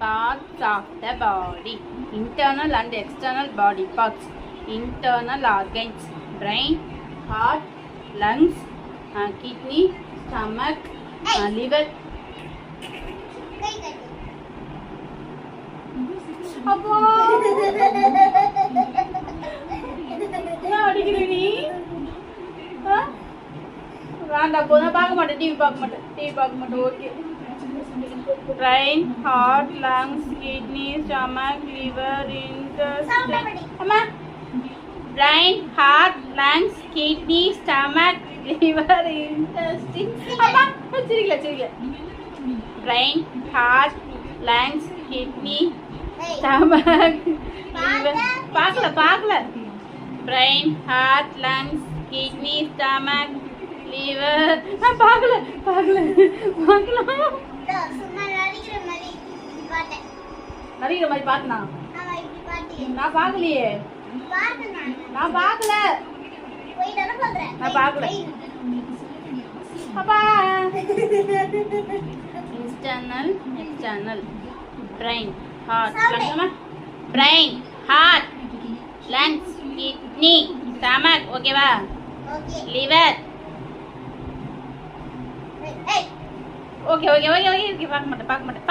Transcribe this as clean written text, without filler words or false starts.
parts of the body. Internal and external body parts. Internal organs: brain, heart, lungs, kidney, stomach, liver. அப்பா என்ன அடிக்கிற நீ? வேண்டாம், போதும். பார்க்க மாட்டேன், டிவி பார்க்க மாட்டேன். Okay. Brain, heart, lungs, kidney, stomach, liver, intestine. அம்மா, brain, heart, lungs, kidney, stomach, liver, intestine. அம்மா, சிரிக்கல. Brain, heart, lungs, kidney, stomach, liver. பார்க்கல. Brain, heart, lungs, kidney, stomach, liver. பார்க்கல. நடிக்கிற மாதிரி பார்த்தனா? நான் பார்க்கலையே. நான் பார்க்கல. அப்பா. Internal, external. Brain, heart, lungs. Brain, heart, lungs, kidney, stomach. ஓகேவா? liver. ஓகே. பார்க்க மாட்டேன்.